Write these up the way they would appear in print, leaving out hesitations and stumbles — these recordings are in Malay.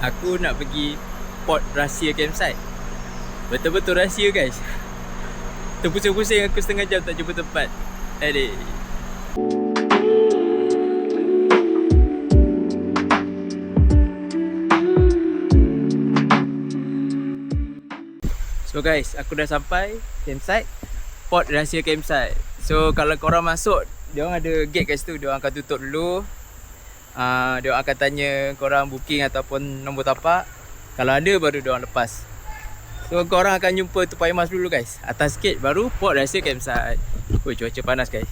Aku nak pergi port rahsia campsite. Betul-betul rahsia guys. Terpusing-pusing aku setengah jam tak jumpa tempat. Adik. So guys, aku dah sampai campsite, port rahsia campsite. So kalau korang masuk, diorang ada gate kat situ, diorang akan tutup dulu. Diorang akan tanya korang booking ataupun nombor tapak. Kalau ada baru diorang lepas. So korang akan jumpa Tupai Mas dulu guys. Atas sikit baru port rahsia campsite. Oh, cuaca panas guys.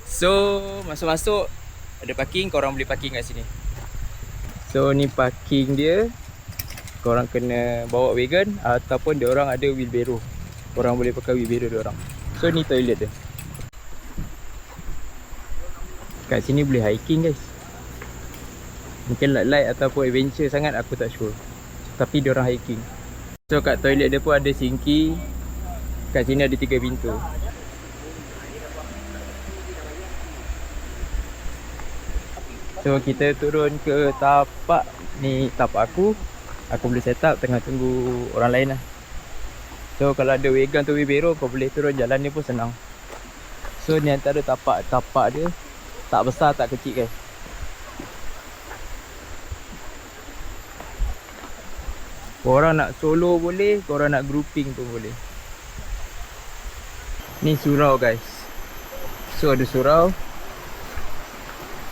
So masuk-masuk ada parking, korang boleh parking kat sini. So ni parking dia. Korang kena bawa wagon ataupun diorang ada wheelbarrow. Korang boleh pakai wheelbarrow diorang. So ni toilet dia. Kat sini boleh hiking guys. Mungkin light ataupun adventure sangat aku tak sure. Tapi diorang hiking. So kat toilet dia pun ada sinki. Kat sini ada 3 pintu. So kita turun ke tapak. Ni tapak aku. Aku boleh set up tengah tunggu orang lain lah. So kalau ada wagon atau wheelbarrow kau boleh turun, jalan ni pun senang. So ni antara tapak dia. Tak besar tak kecil guys. Korang nak solo boleh, korang nak grouping pun boleh. Ni surau guys. So ada surau.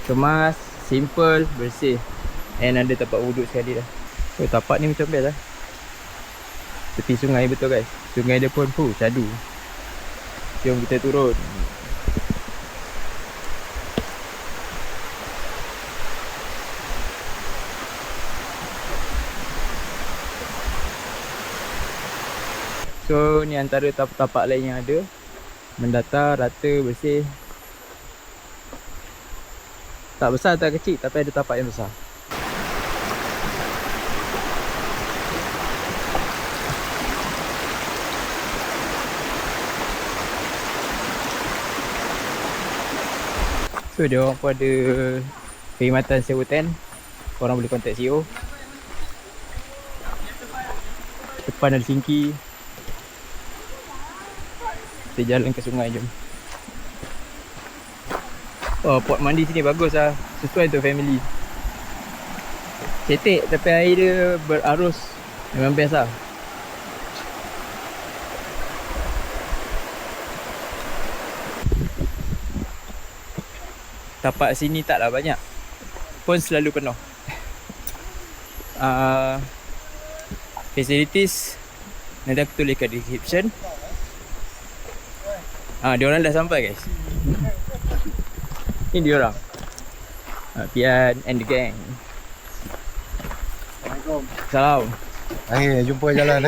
Kemas, simple, bersih. And ada tempat wuduk sekali dah. So tapak ni macam best lah. Tepi sungai betul guys. Sungai dia pun syadu. Jom kita turun. So ni antara tapak lain yang ada. Mendatar, rata, bersih. Tak besar tak kecil tapi ada tapak yang besar. So dia orang pun ada perkhidmatan sewa tent. Korang boleh contact CEO. Depan ada sinki. Kita jalan ke sungai jom. Oh, port mandi sini bagus lah. Sesuai untuk family. Cetek tapi air dia berarus. Memang best lah. Tapak sini taklah banyak. Pun selalu penuh. Facilities nanti aku tulis kat description. Diorang dah sampai guys. Ni diorang. Pian and the gang. Assalamualaikum. Salam. Jumpa jalan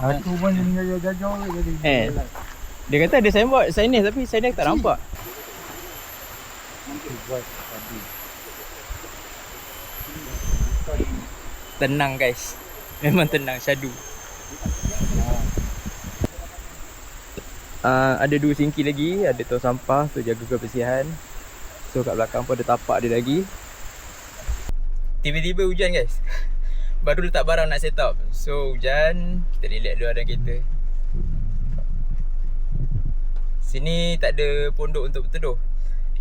Aku pun jaga-jaga jadi. Dia kata ada signboard, signage tapi signage tak nampak. Tenang guys. Memang tenang, syadu. Ada 2 sinki lagi, ada tong sampah tu jaga kebersihan. So kat belakang pun ada tapak dia lagi. Tiba-tiba hujan guys. Baru letak barang nak set up. So hujan, kita relax dulu dalam kereta. Sini tak ada pondok untuk berteduh.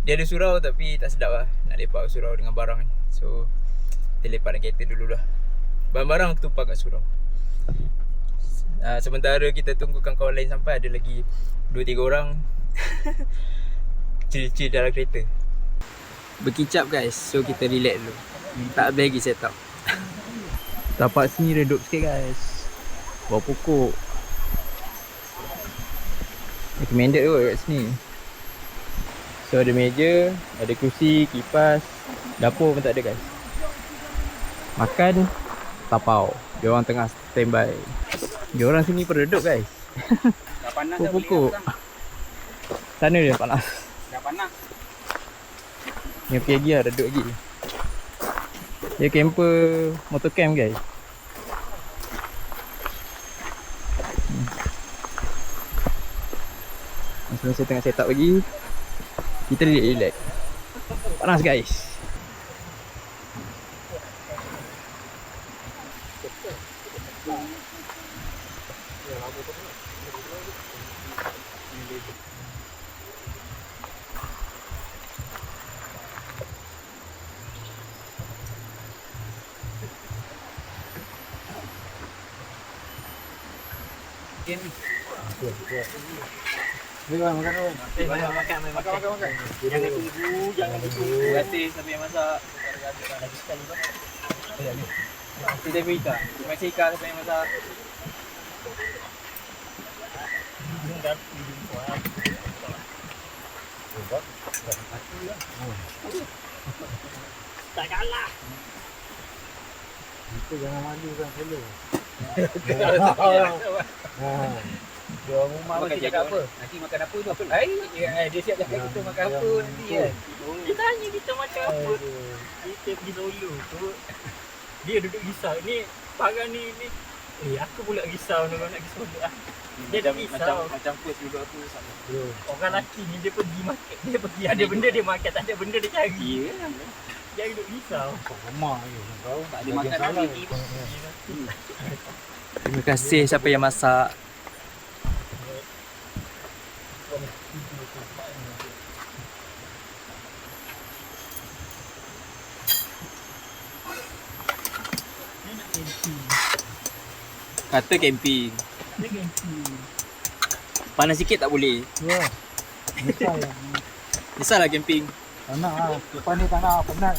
Dia ada surau tapi tak sedap lah nak lepak surau dengan barang. So kita lepak dalam kereta dulu lah. Barang-barang tumpah kat surau. Sementara kita tunggu kawan-kawan lain sampai, ada lagi 2-3 orang chill-chill dalam kereta. Berkicap guys, so kita relax dulu. Tak habis lagi set up. Tapak sini redup sikit guys. Bawah pokok. Recommended kot kat sini. So ada meja, ada kerusi, kipas. Dapur pun tak ada guys. Makan tapau. Dia orang tengah standby. Dia orang sini pereduk guys. Dah panas dah pokok. Sana dia panas. Dah panas. Ni pergi lagi lah, reduk lagi. Dia camper motor camp guys. Masa tengah set up lagi. Kita relax. Panas guys. Ni kan makan kan. Makan. Jangan tunggu, jangan tunggu. Terima kasih sampai yang masak. Tidak Ika. Terima kasih Ika sampai yang masak. Tak kalah. Itu jangan maju kan selo. Dia rumah Makan mesti cakap apa? Nanti makan apa tu? Apa? Dia siap cakap kita makan apa nanti kan. Dia tanya kita macam apa. Kita pergi solo tu. Dia duduk risau. Ni parang ni. Aku pula risau nak pergi solo lah. Dia dah risau. Macam post juga aku sama. Orang lelaki ni dia pergi market. Dia pergi ada benda dia makan. Tak ada benda dia cari. Dia duduk risau. Rumah je kau. Tak ada makan lagi. Terima kasih siapa yang masak. Kata camping. Dia ganti. Panas sikit tak boleh. Ya. Misal lah. Kisahlah camping. Tak nak lah. Lepas ni tak nak penat.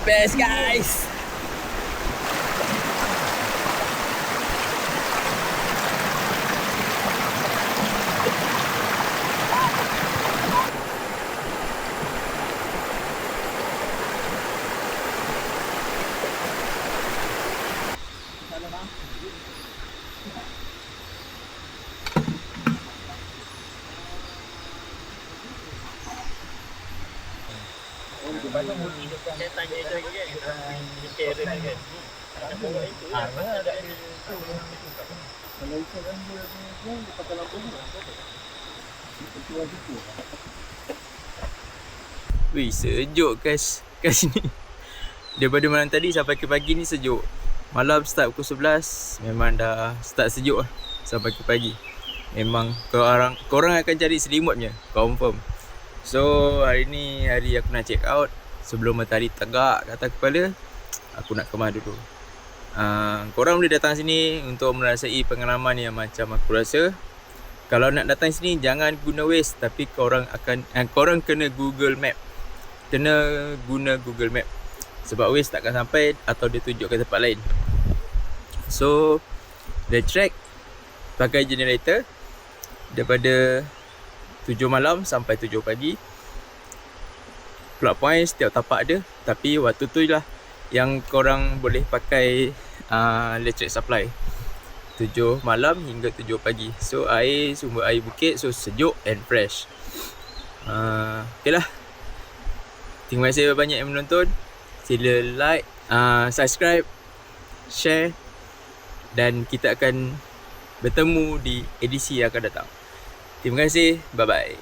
Best guys. Dia tanya je kan. Dia Karen kan. Apa itu lah. Ada Kalau ikut kan dia pakai lampu ni. Itu lagi tu. Wih, sejuk guys kat sini. Daripada malam tadi sampai ke pagi ni sejuk. Malam start pukul 11 memang dah start sejuk lah sampai ke pagi. Memang korang akan cari selimutnya, confirm. So hari ni hari aku nak check out. Sebelum matahari tegak ke atas kepala, aku nak kemas dulu. Korang boleh datang sini untuk merasai pengalaman yang macam aku rasa. Kalau nak datang sini jangan guna Waze, tapi korang kena Google Map. Kena guna Google Map. Sebab Waze takkan sampai atau dia tunjuk ke tempat lain. So the track pakai generator daripada 7 malam sampai 7 pagi. Plug point setiap tapak ada, tapi waktu tu lah yang korang boleh pakai electric supply 7 malam hingga 7 pagi. So sumber air bukit, so sejuk and fresh. Okay lah. Terima kasih banyak yang menonton. Sila like, subscribe, share, dan kita akan bertemu di edisi yang akan datang. Terima kasih, bye bye.